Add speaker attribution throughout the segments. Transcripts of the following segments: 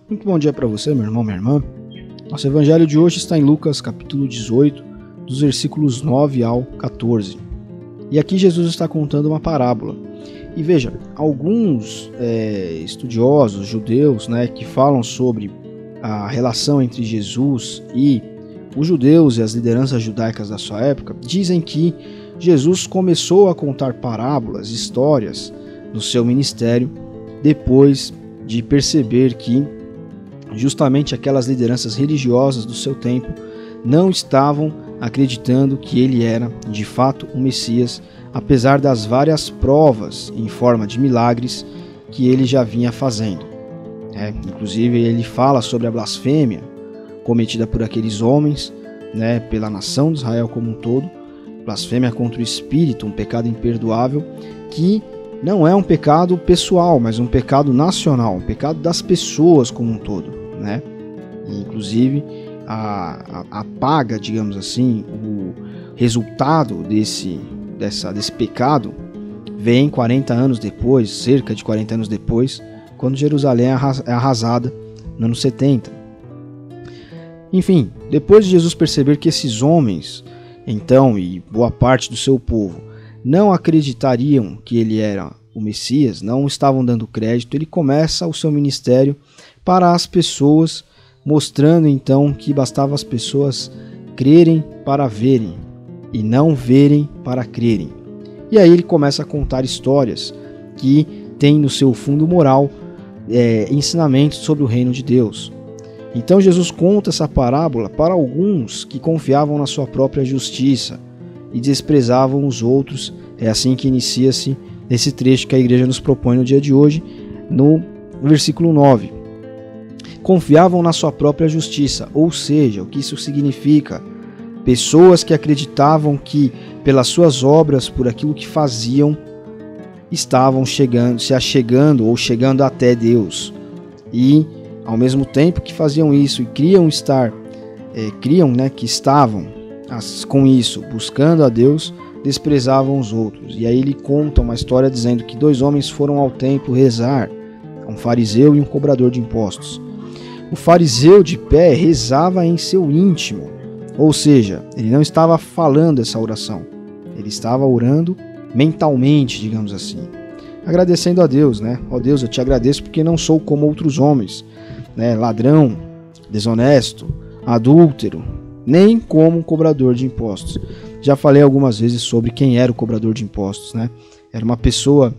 Speaker 1: Muito bom dia para você, meu irmão, minha irmã. Nosso evangelho de hoje está em Lucas, capítulo 18, dos versículos 9 ao 14. E aqui Jesus está contando uma parábola. E veja, alguns estudiosos judeus, que falam sobre a relação entre Jesus e os judeus e as lideranças judaicas da sua época, dizem que Jesus começou a contar parábolas, histórias no seu ministério depois de perceber que justamente aquelas lideranças religiosas do seu tempo não estavam acreditando que ele era de fato o Messias, apesar das várias provas em forma de milagres que ele já vinha fazendo. Inclusive ele fala sobre a blasfêmia cometida por aqueles homens, pela nação de Israel como um todo, blasfêmia contra o Espírito, um pecado imperdoável, que não é um pecado pessoal, mas um pecado nacional, um pecado das pessoas como um todo. E, inclusive, a paga, digamos assim, o resultado desse pecado vem 40 anos depois, cerca de 40 anos depois, quando Jerusalém é arrasada no ano 70. Enfim, depois de Jesus perceber que esses homens, então, e boa parte do seu povo, não acreditariam que ele era o Messias, não estavam dando crédito, ele começa o seu ministério para as pessoas, mostrando então que bastava as pessoas crerem para verem e não verem para crerem. E aí ele começa a contar histórias que têm no seu fundo moral ensinamentos sobre o reino de Deus. Então Jesus conta essa parábola para alguns que confiavam na sua própria justiça e desprezavam os outros. É assim que inicia-se esse trecho que a igreja nos propõe no dia de hoje, no versículo 9. Confiavam na sua própria justiça, ou seja, o que isso significa? Pessoas que acreditavam que pelas suas obras, por aquilo que faziam, estavam se achegando ou chegando até Deus. E ao mesmo tempo que faziam isso e criam que estavam com isso buscando a Deus, desprezavam os outros. E aí ele conta uma história dizendo que 2 homens foram ao templo rezar, um fariseu e um cobrador de impostos. O fariseu de pé rezava em seu íntimo, ou seja, ele não estava falando essa oração, ele estava orando mentalmente, digamos assim, agradecendo a Deus, Ó Deus, eu te agradeço porque não sou como outros homens, ladrão, desonesto, adúltero, nem como um cobrador de impostos. Já falei algumas vezes sobre quem era o cobrador de impostos, Era uma pessoa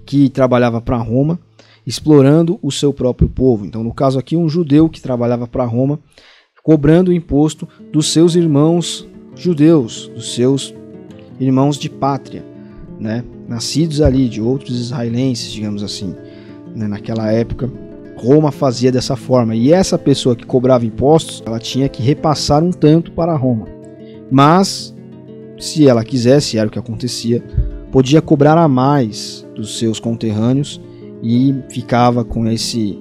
Speaker 1: que trabalhava para Roma, explorando o seu próprio povo. Então, no caso aqui, um judeu que trabalhava para Roma, cobrando o imposto dos seus irmãos judeus, dos seus irmãos de pátria, nascidos ali de outros israelenses, digamos assim. Naquela época, Roma fazia dessa forma, e essa pessoa que cobrava impostos, ela tinha que repassar um tanto para Roma. Mas, se ela quisesse, era o que acontecia, podia cobrar a mais dos seus conterrâneos e ficava com esse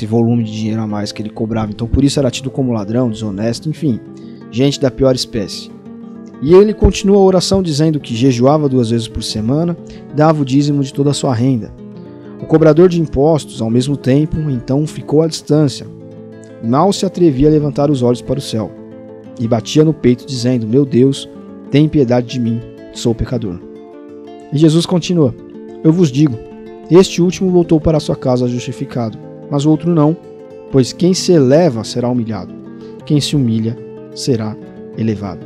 Speaker 1: volume de dinheiro a mais que ele cobrava. Então, por isso era tido como ladrão, desonesto, enfim, gente da pior espécie. E ele continua a oração dizendo que jejuava 2 vezes por semana, dava o dízimo de toda a sua renda. O cobrador de impostos, ao mesmo tempo, então ficou à distância. Mal se atrevia a levantar os olhos para o céu e batia no peito dizendo: meu Deus, tem piedade de mim, sou pecador. E Jesus continua: eu vos digo, este último voltou para sua casa justificado, mas o outro não, pois quem se eleva será humilhado, quem se humilha será elevado.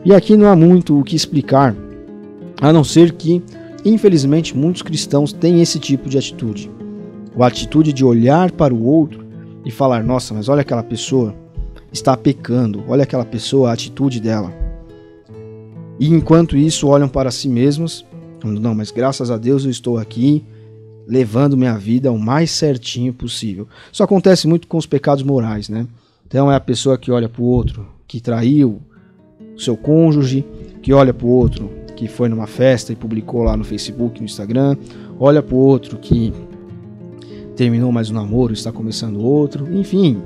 Speaker 1: E aqui não há muito o que explicar, a não ser que, infelizmente, muitos cristãos têm esse tipo de atitude. A atitude de olhar para o outro e falar: nossa, mas olha aquela pessoa, está pecando, olha aquela pessoa, a atitude dela. E enquanto isso olham para si mesmos, não, mas graças a Deus eu estou aqui, levando minha vida o mais certinho possível. Isso acontece muito com os pecados morais, Então é a pessoa que olha para o outro, que traiu o seu cônjuge, que olha para o outro, que foi numa festa e publicou lá no Facebook, no Instagram, olha para o outro que terminou mais um namoro, está começando outro, enfim.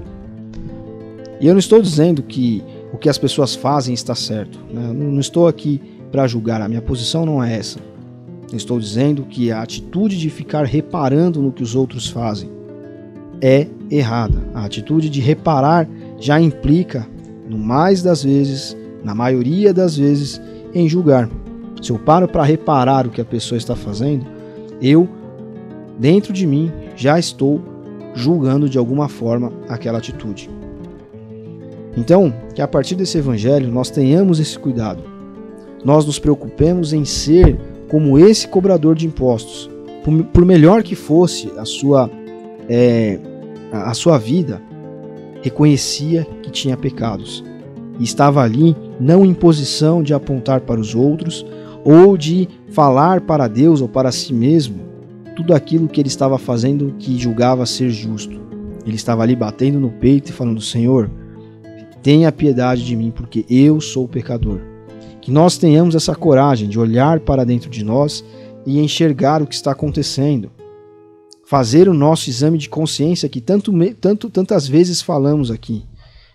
Speaker 1: E eu não estou dizendo que o que as pessoas fazem está certo, Eu não estou aqui para julgar, a minha posição não é essa. Eu estou dizendo que a atitude de ficar reparando no que os outros fazem é errada. A atitude de reparar já implica, no mais das vezes, na maioria das vezes, em julgar. Se eu paro para reparar o que a pessoa está fazendo, eu, dentro de mim, já estou julgando de alguma forma aquela atitude. Então, que a partir desse evangelho nós tenhamos esse cuidado. Nós nos preocupemos em ser como esse cobrador de impostos. Por melhor que fosse a sua vida, reconhecia que tinha pecados. E estava ali não em posição de apontar para os outros ou de falar para Deus ou para si mesmo tudo aquilo que ele estava fazendo que julgava ser justo. Ele estava ali batendo no peito e falando: Senhor, tenha piedade de mim, porque eu sou pecador. Que nós tenhamos essa coragem de olhar para dentro de nós e enxergar o que está acontecendo. Fazer o nosso exame de consciência que tantas vezes falamos aqui,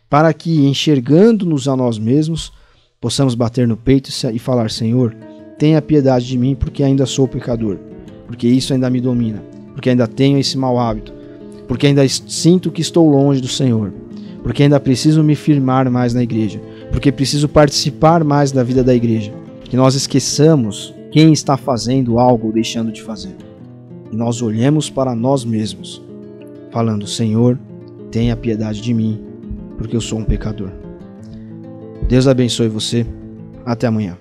Speaker 1: para que, enxergando-nos a nós mesmos, possamos bater no peito e falar: Senhor, tenha piedade de mim, porque ainda sou pecador, porque isso ainda me domina, porque ainda tenho esse mau hábito, porque ainda sinto que estou longe do Senhor, porque ainda preciso me firmar mais na igreja, porque preciso participar mais da vida da igreja. Que nós esqueçamos quem está fazendo algo ou deixando de fazer. E nós olhemos para nós mesmos, falando: Senhor, tenha piedade de mim, porque eu sou um pecador. Deus abençoe você. Até amanhã.